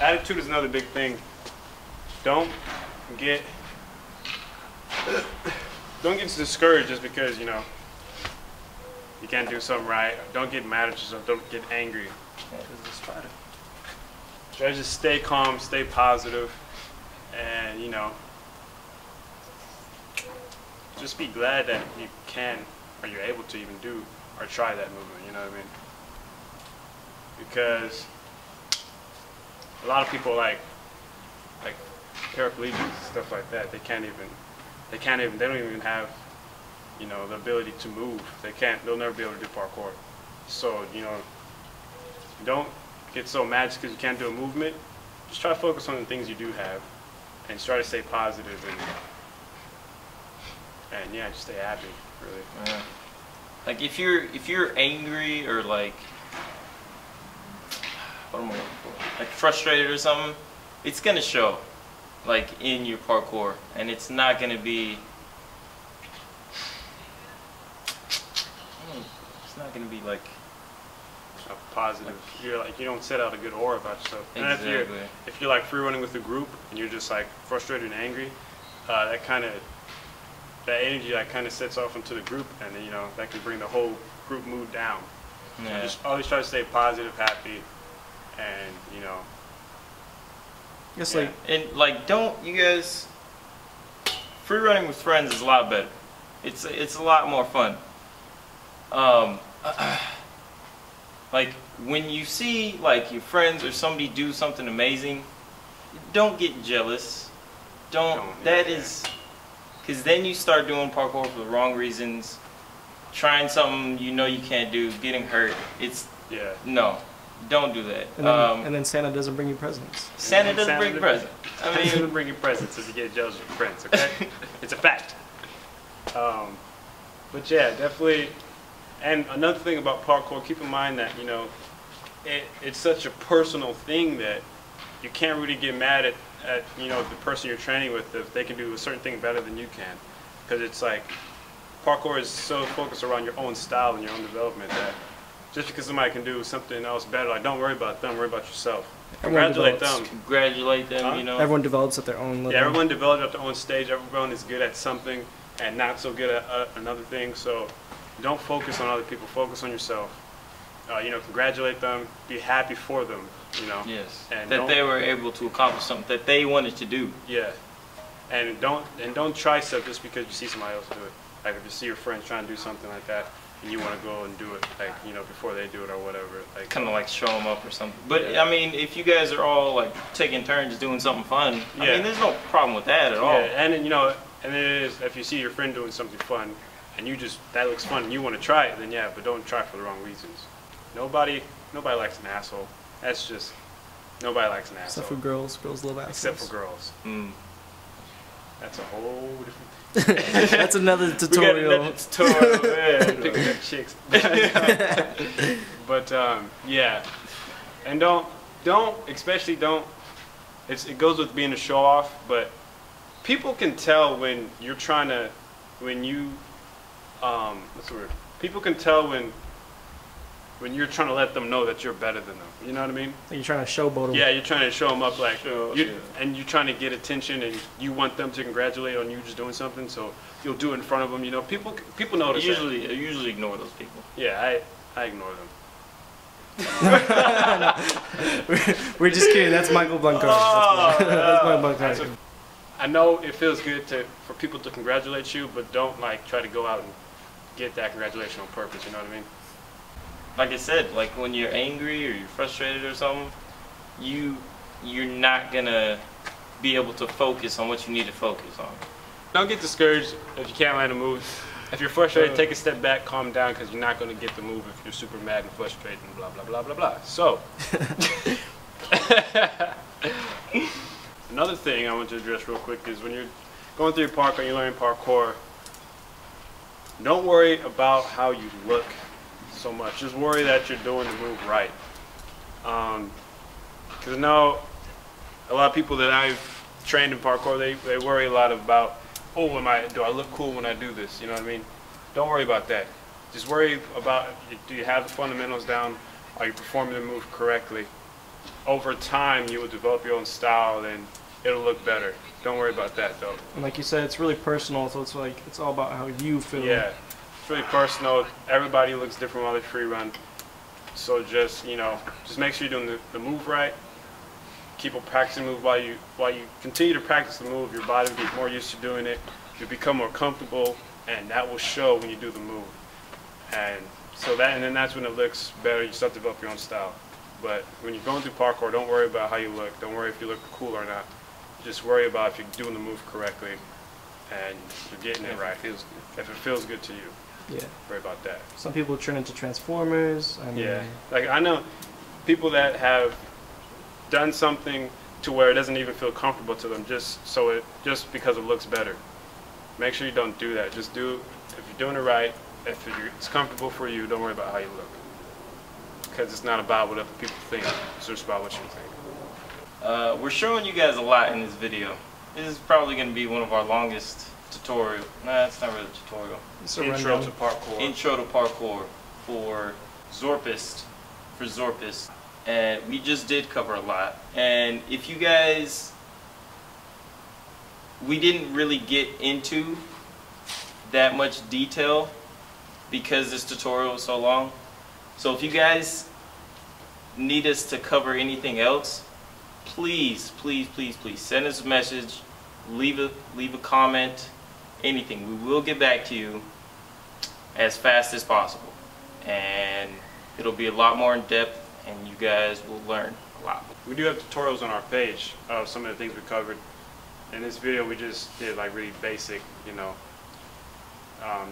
attitude is another big thing. Don't get discouraged just because, you know, you can't do something right. Don't get mad at yourself. Don't get angry. Just try to just stay calm, stay positive, and, you know, just be glad that you can, or you're able to even do or try that movement. You know what I mean? Because a lot of people like paraplegics and stuff like that, they don't even have, you know, the ability to move. They'll never be able to do parkour. So, you know, don't get so mad just because you can't do a movement. Just try to focus on the things you do have and try to stay positive and yeah, just stay happy, really. Yeah. Like if you're angry or like, what am I looking for? Like frustrated or something, it's gonna show, like in your parkour, and it's not gonna be. It's not gonna be like a positive. You don't set out a good aura about yourself. Exactly. And if you're like free running with a group and you're just like frustrated and angry, that energy like kind of sets off into the group, and then, you know, that can bring the whole group mood down. Yeah. So just always try to stay positive, happy, and, you know. Just like, and like, don't you guys, free running with friends is a lot better. It's a lot more fun. Like when you see like your friends or somebody do something amazing, don't get jealous. Because then you start doing parkour for the wrong reasons, trying something you know you can't do, getting hurt. No, don't do that. And then Santa doesn't bring you presents. Santa doesn't bring you presents. I mean, he doesn't bring you presents if you get jealous of your friends, okay? It's a fact. But yeah, definitely. And another thing about parkour, keep in mind that, you know, it's such a personal thing that you can't really get mad at you know, the person you're training with if they can do a certain thing better than you can, because it's like parkour is so focused around your own style and your own development that just because somebody can do something else better, like, don't worry about them, worry about yourself. Congratulate them. Congratulate them. You know, everyone develops at their own level. Yeah, everyone develops at their own stage. Everyone is good at something and not so good at another thing. So don't focus on other people. Focus on yourself. You know, congratulate them. Be happy for them. You know. Yes. And that they were able to accomplish something that they wanted to do. Yeah. And don't try stuff just because you see somebody else do it. Like if you see your friends trying to do something like that, and you want to go and do it, like, you know, before they do it or whatever. Like, kind of like show them up or something. But yeah. I mean, if you guys are all like taking turns doing something fun, I mean, there's no problem with that at all. And then, you know, and it is, if you see your friend doing something fun, and that looks fun, and you want to try it, then yeah, but don't try for the wrong reasons. Nobody likes an asshole. That's just, nobody likes an asshole. Except for girls. Girls love assholes. Except for girls. Mm. That's a whole different. That's another tutorial. Another tutorial, man. Picking up chicks. But yeah, and especially don't. It goes with being a show off, but people can tell when you're trying to, what's the word? People can tell when you're trying to let them know that you're better than them. You know what I mean? Like you're trying to showboat them. Yeah, you're trying to show them up, like, and you're trying to get attention, and you want them to congratulate on you just doing something, so you'll do it in front of them. You know, people notice. I usually ignore those people. Yeah, I ignore them. We're just kidding. That's Michael Blanco. That's Michael Blanco. I know it feels good for people to congratulate you, but don't like try to go out and get that congratulation on purpose. You know what I mean? Like I said, like when you're angry or you're frustrated or something, you're not gonna be able to focus on what you need to focus on. Don't get discouraged if you can't land a move. If you're frustrated, take a step back, calm down, because you're not gonna get the move if you're super mad and frustrated and blah blah blah blah blah. So, another thing I want to address real quick is when you're going through your parkour, you're learning parkour. Don't worry about how you look so much. Just worry that you're doing the move right. Because I know a lot of people that I've trained in parkour, they worry a lot about, oh, do I look cool when I do this? You know what I mean? Don't worry about that. Just worry about, do you have the fundamentals down? Are you performing the move correctly? over time you will develop your own style and it'll look better. Don't worry about that though. And like you said, it's really personal, so it's like it's all about how you feel. Yeah, it's really personal. Everybody looks different while they free run. So just, you know, just make sure you're doing the move right. Keep on practicing the move while you continue to practice the move. Your body will get more used to doing it. You'll become more comfortable, and that will show when you do the move. And so then that's when it looks better. You start to develop your own style. But when you're going through parkour, don't worry about how you look. Don't worry if you look cool or not. Just worry about if you're doing the move correctly and you're getting it right. If it feels good to you. Yeah. Worry about that. Some people turn into Transformers. I mean, yeah. Like I know people that have done something to where it doesn't even feel comfortable to them just because it looks better. Make sure you don't do that. Just do, if you're doing it right, if it's comfortable for you, don't worry about how you look. Because it's not about what other people think, it's just about what you think. We're showing you guys a lot in this video. This is probably going to be one of our longest tutorial. Nah, it's not really a tutorial. it's a Intro rundown. to parkour. Intro to parkour for Zorpist. And we just did cover a lot. And if you guys, we didn't really get into that much detail because this tutorial was so long. So if you guys need us to cover anything else, please send us a message, leave a comment, anything. We will get back to you as fast as possible, and it'll be a lot more in depth, and you guys will learn a lot. We do have tutorials on our page of some of the things we covered. In this video we just did like really basic, you know,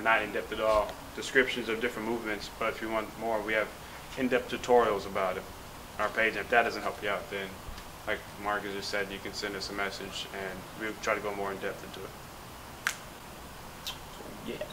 not in depth at all, descriptions of different movements, but if you want more we have in-depth tutorials about it on our page. And if that doesn't help you out, then like Marcus just said, you can send us a message and we'll try to go more in depth into it. Yeah.